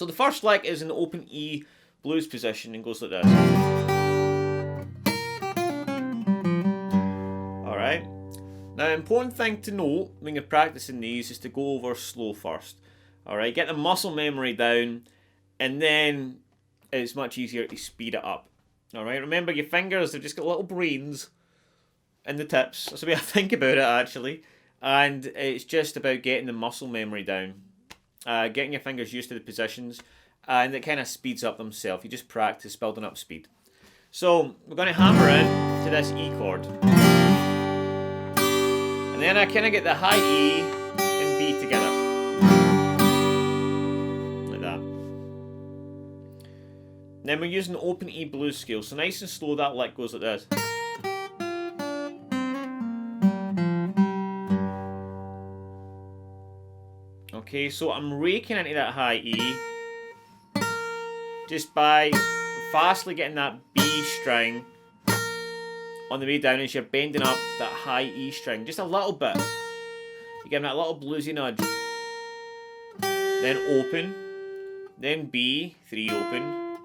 So the first lick is in the open E blues position and goes like this. Alright. Now, an important thing to note when you're practicing these is to go over slow first. Alright, get the muscle memory down, and then it's much easier to speed it up. Alright, remember your fingers, they've just got little brains in the tips. That's the way I think about it, actually. And it's just about getting the muscle memory down. Getting your fingers used to the positions, and it kind of speeds up themselves. You just practice building up speed. So, we're going to hammer in to this E chord. And then I kind of get the high E and B together. Like that. Then we're using the open E blues scale. So nice and slow, that lick goes like this. Okay, so I'm raking into that high E just by fastly getting that B string on the way down as you're bending up that high E string, just a little bit. You're giving that little bluesy nudge. Then open, then B, 3 open,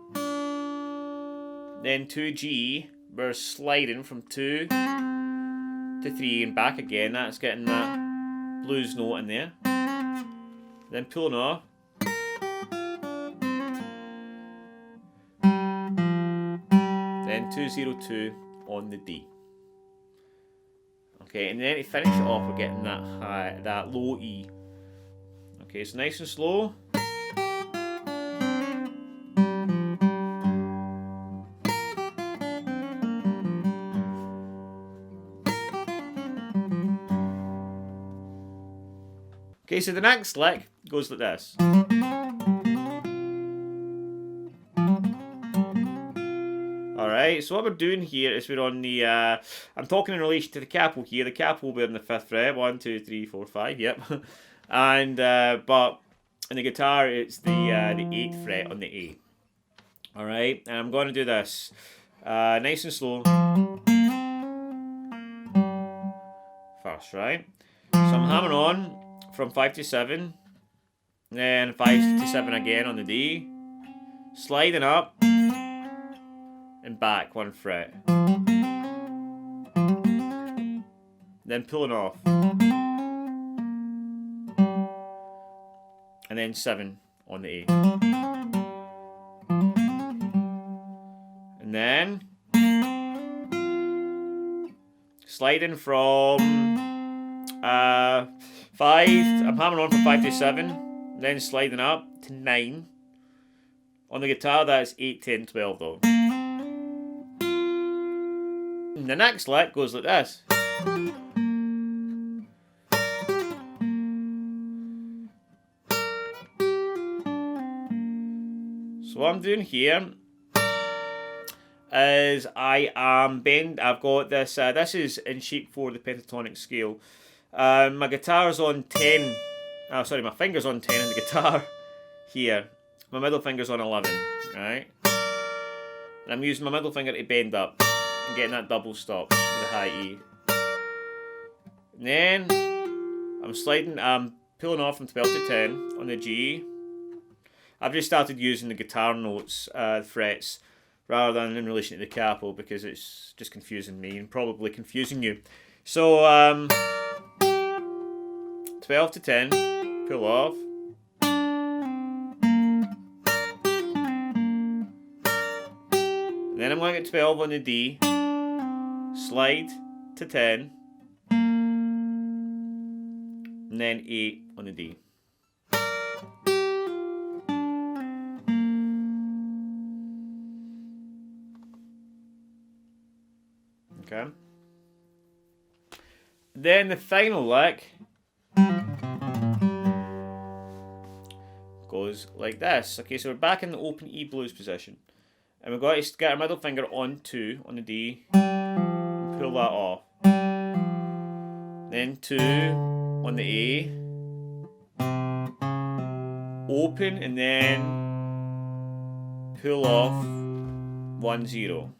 then 2 G, we're sliding from 2 to 3 and back again, that's getting that blues note in there. Then pulling off. Then 202 on the D. Okay, and then to finish it off, we're getting that high, that low E. Okay, so nice and slow. Okay, so the next lick goes like this. Alright, so what we're doing here is we're on the, I'm talking in relation to the capo here. The capo will be on the 5th fret. 1, 2, 3, 4, 5, yep. And, but in the guitar, it's the 8th fret on the A. Alright, and I'm going to do this nice and slow. First, right? So I'm hammering on from 5 to 7, then 5 to 7 again on the D, sliding up, and back 1 fret. Then pulling off. And then 7 on the A. And then sliding from 5, I'm hammering on from 5 to 7, then sliding up to 9. On the guitar, that's 8, 10, 12 though. And the next lick goes like this. So what I'm doing here is I've got this, this is in shape 4, the pentatonic scale. My guitar's on 10, oh sorry, my finger's on 10 on the guitar here. My middle finger's on 11, right? And I'm using my middle finger to bend up and getting that double stop with the high E. And then I'm pulling off from 12 to 10 on the G. I've just started using the guitar notes, frets, rather than in relation to the capo because it's just confusing me and probably confusing you. So 12 to 10, pull off. And then I'm going to get 12 on the D, slide to 10, and then 8 on the D. Okay. Then the final lick goes like this. Okay, so we're back in the open E blues position. And we've got to get our middle finger on 2 on the D, and pull that off. Then 2 on the A, open, and then pull off 1, 0.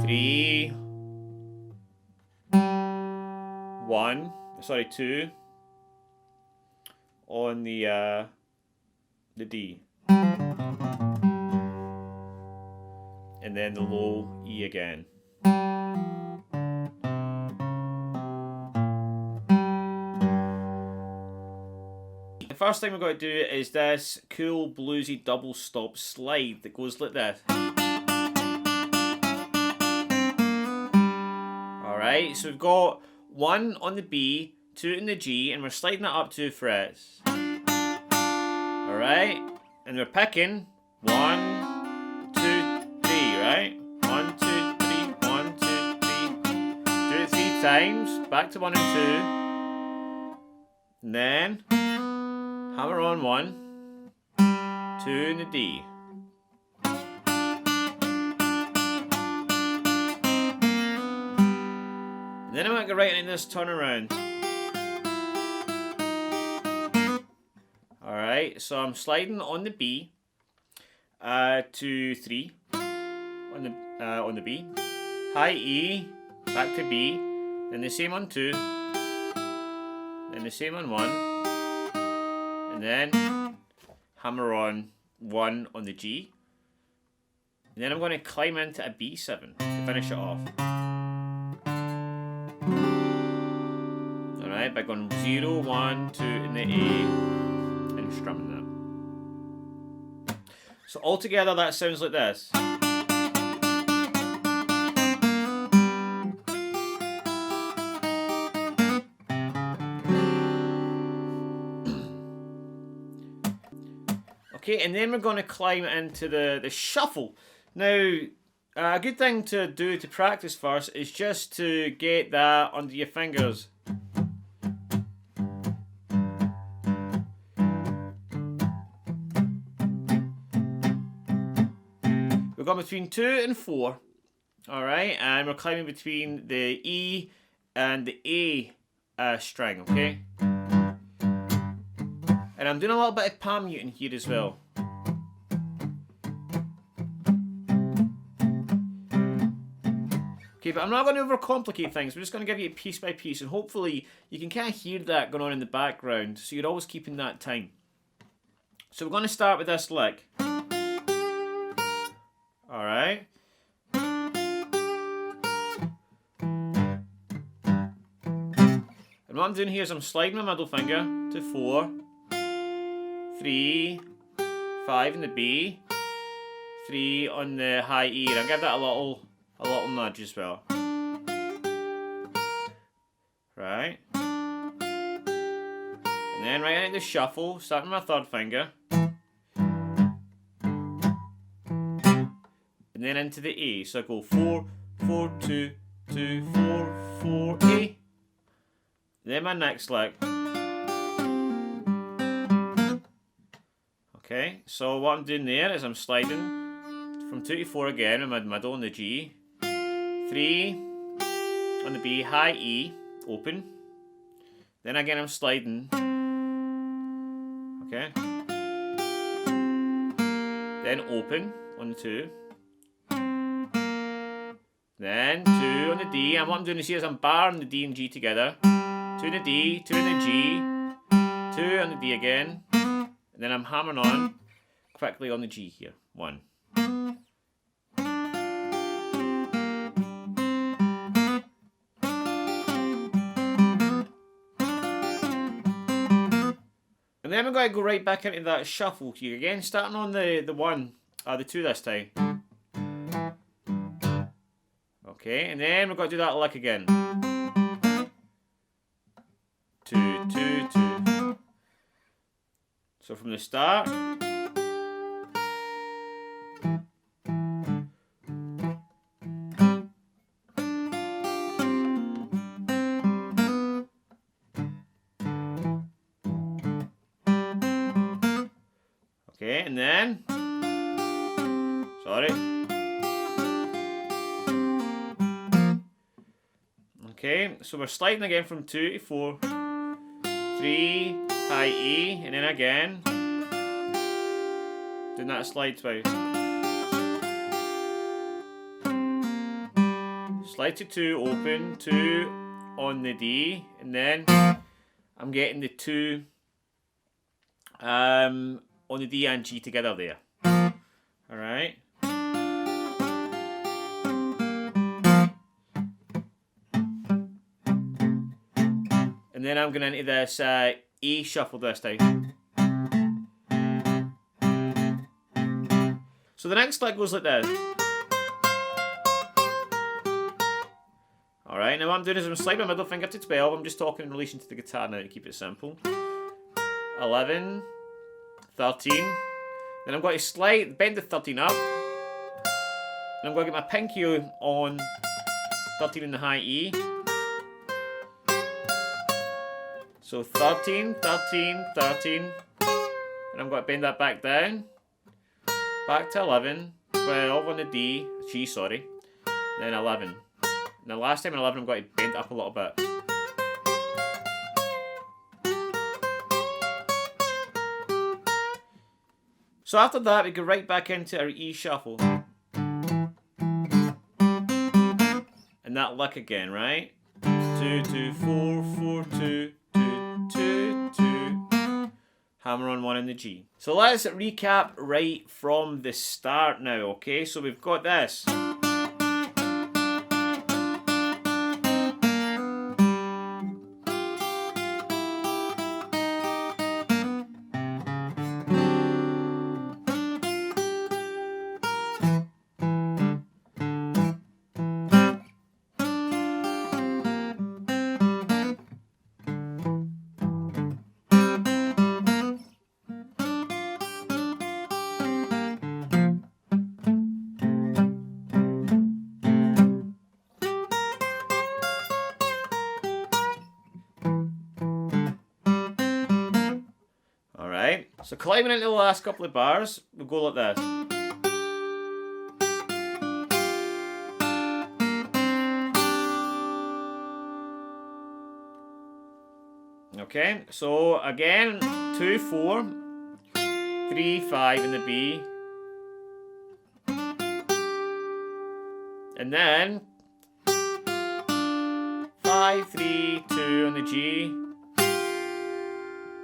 Three, 1, sorry, 2 on the D. And then the low E again. The first thing we're going to do is this cool bluesy double stop slide that goes like this. Alright, so we've got 1 on the B, 2 on the G, and we're sliding it up 2 frets. Alright, and we're picking 1, 2, 3, right? 1, 2, 3, 1, 2, 3. Do it 3 times, back to 1 and 2. And then hammer on 1, 2 in the D. And then I'm going to go right into this turnaround. Alright, so I'm sliding on the B to 3 on the B. High E, back to B, then the same on 2, then the same on 1. And then hammer on 1 on the G. And then I'm going to climb into a B7 to finish it off. Alright, by going 0, 1, 2 in the A and strumming that. So altogether that sounds like this. Okay, and then we're going to climb into the shuffle. Now, a good thing to do to practice first is just to get that under your fingers. We've got between 2 and 4, alright, and we're climbing between the E and the A string, okay? And I'm doing a little bit of palm muting here as well. Okay, but I'm not going to overcomplicate things. We're just going to give you it piece by piece, and hopefully you can kind of hear that going on in the background, so you're always keeping that time. So we're going to start with this lick. Alright. And what I'm doing here is I'm sliding my middle finger to 4, 3, 5 in the B, 3 on the high E, and I'll give that a little nudge as well. Right. And then right into the shuffle, starting with my 3rd finger. And then into the A. So I go 4, 4, 2, 2, 4, 4, A. Then my next lick. Okay, so what I'm doing there is I'm sliding from 2 to 4 again with my middle on the G. 3 on the B, high E, open. Then again I'm sliding. Okay. Then open on the 2. Then 2 on the D, and what I'm doing is I'm barring the D and G together. 2 in the D, 2 in the G, 2 on the D again, and then I'm hammering on quickly on the G here. 1. And then we're going to go right back into that shuffle here again, starting on the 2 this time. Okay, and then we're going to do that lick again. 2, 2, 2. So from the start. Okay, and then. Sorry. Okay, so we're sliding again from 2 to 4, 3, high E, and then again, doing that slide twice. Slide to 2, open, 2 on the D, and then I'm getting the 2 on the D and G together there. Alright. And then I'm going into this A shuffle this time. So the next lick goes like this. Alright, now what I'm doing is I'm sliding my middle finger to 12. I'm just talking in relation to the guitar now to keep it simple. 11, 13. Then I'm going to bend the 13 up. And I'm going to get my pinky on 13 in the high E. So 13, 13, 13. And I'm going to bend that back down. Back to 11, 12 on the G, sorry. Then 11. And the last time in 11 I'm going to bend it up a little bit. So after that we go right back into our E shuffle. And that lick again, right? 2, 2, 4, 4, 2, 2, 2, 2. Hammer on 1 in the G. So let's recap right from the start now, okay? So we've got this. Alright, so climbing into the last couple of bars, we'll go like this. Okay, so again, 2, 4, 3, 5 in the B. And then 5, 3, 2 on the G.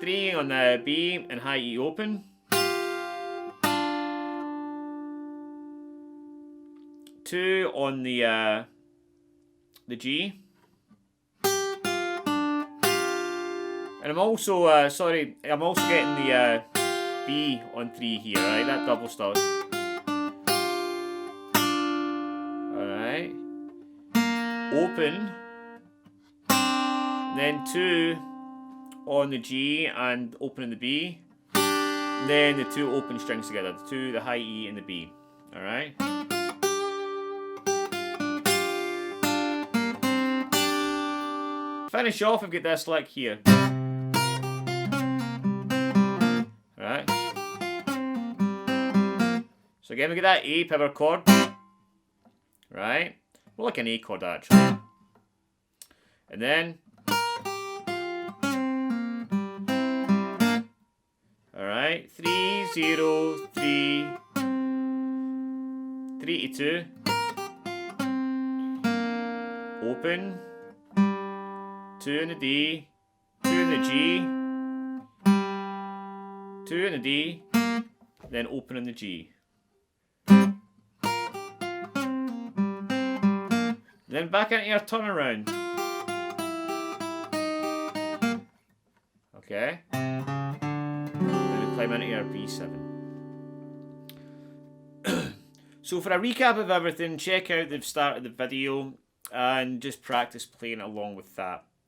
3 on the B and high E open. 2 on the G. And I'm also I'm also getting the B on 3 here, right? That double stop. Alright. Open. Then 2 on the G and open in the B. Then the 2 open strings together. The 2, the high E and the B. Alright. Finish off, we've got this lick here. Alright. So again we get that A power chord. Right? More like an A chord actually. And then alright, 3, 0, 3, 3 to 2. Open. 2 in the D, 2 in the G, 2 in the D, then open in the G. Then back into your turnaround. Okay. Then we climb into your B7. So for a recap of everything, check out the start of the video and just practice playing along with that.